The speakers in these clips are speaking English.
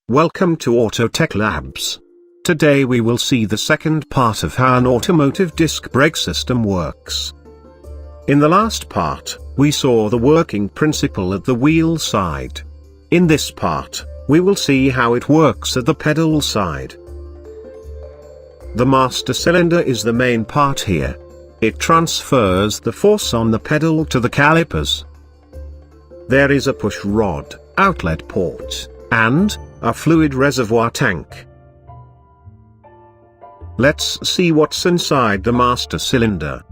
Welcome to Auto Tech Labs. Today we will see the second part of how an automotive disc brake system works. In the last part, we saw the working principle at the wheel side. In this part, we will see how it works at the pedal side. The master cylinder is the main part here. It transfers the force on the pedal to the calipers. There is a push rod, outlet port, and a fluid reservoir tank. Let's see what's inside the master cylinder.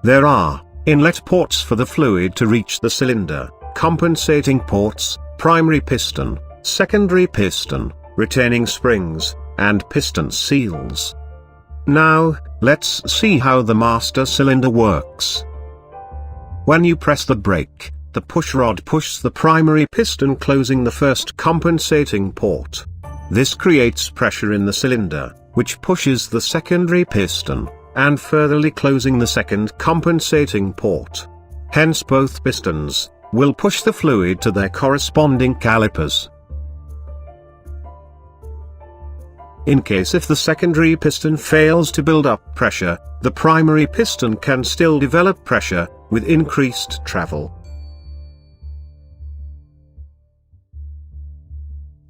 There are inlet ports for the fluid to reach the cylinder, compensating ports, primary piston, secondary piston, retaining springs, and piston seals. Now, let's see how the master cylinder works. When you press the brake, the push rod pushes the primary piston, closing the first compensating port. This creates pressure in the cylinder, which pushes the secondary piston, and furtherly closing the second compensating port. Hence both pistons will push the fluid to their corresponding calipers. In case if the secondary piston fails to build up pressure, the primary piston can still develop pressure, with increased travel.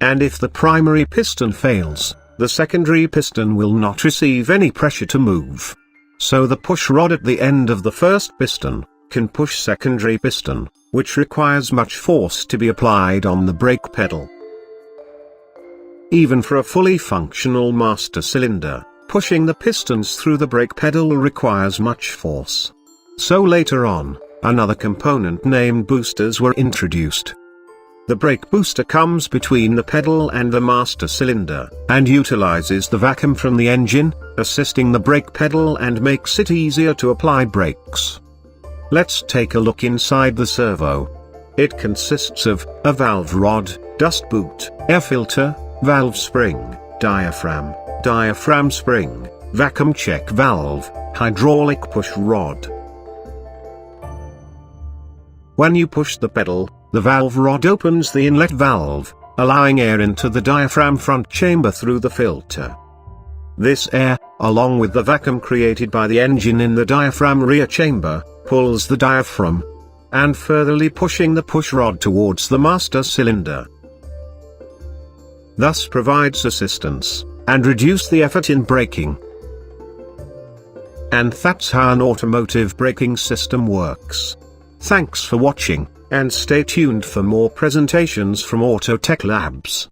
And if the primary piston fails, the secondary piston will not receive any pressure to move. So the push rod at the end of the first piston can push secondary piston, which requires much force to be applied on the brake pedal. Even for a fully functional master cylinder, pushing the pistons through the brake pedal requires much force. So later on, another component named boosters were introduced. The brake booster comes between the pedal and the master cylinder, and utilizes the vacuum from the engine, assisting the brake pedal and makes it easier to apply brakes. Let's take a look inside the servo. It consists of a valve rod, dust boot, air filter, valve spring, diaphragm spring, vacuum check valve, hydraulic push rod. When you push the pedal, the valve rod opens the inlet valve, allowing air into the diaphragm front chamber through the filter. This air, along with the vacuum created by the engine in the diaphragm rear chamber, pulls the diaphragm, and furtherly pushing the push rod towards the master cylinder. Thus provides assistance, and reduce the effort in braking. And that's how an automotive braking system works. Thanks for watching, and stay tuned for more presentations from Auto Tech Labs.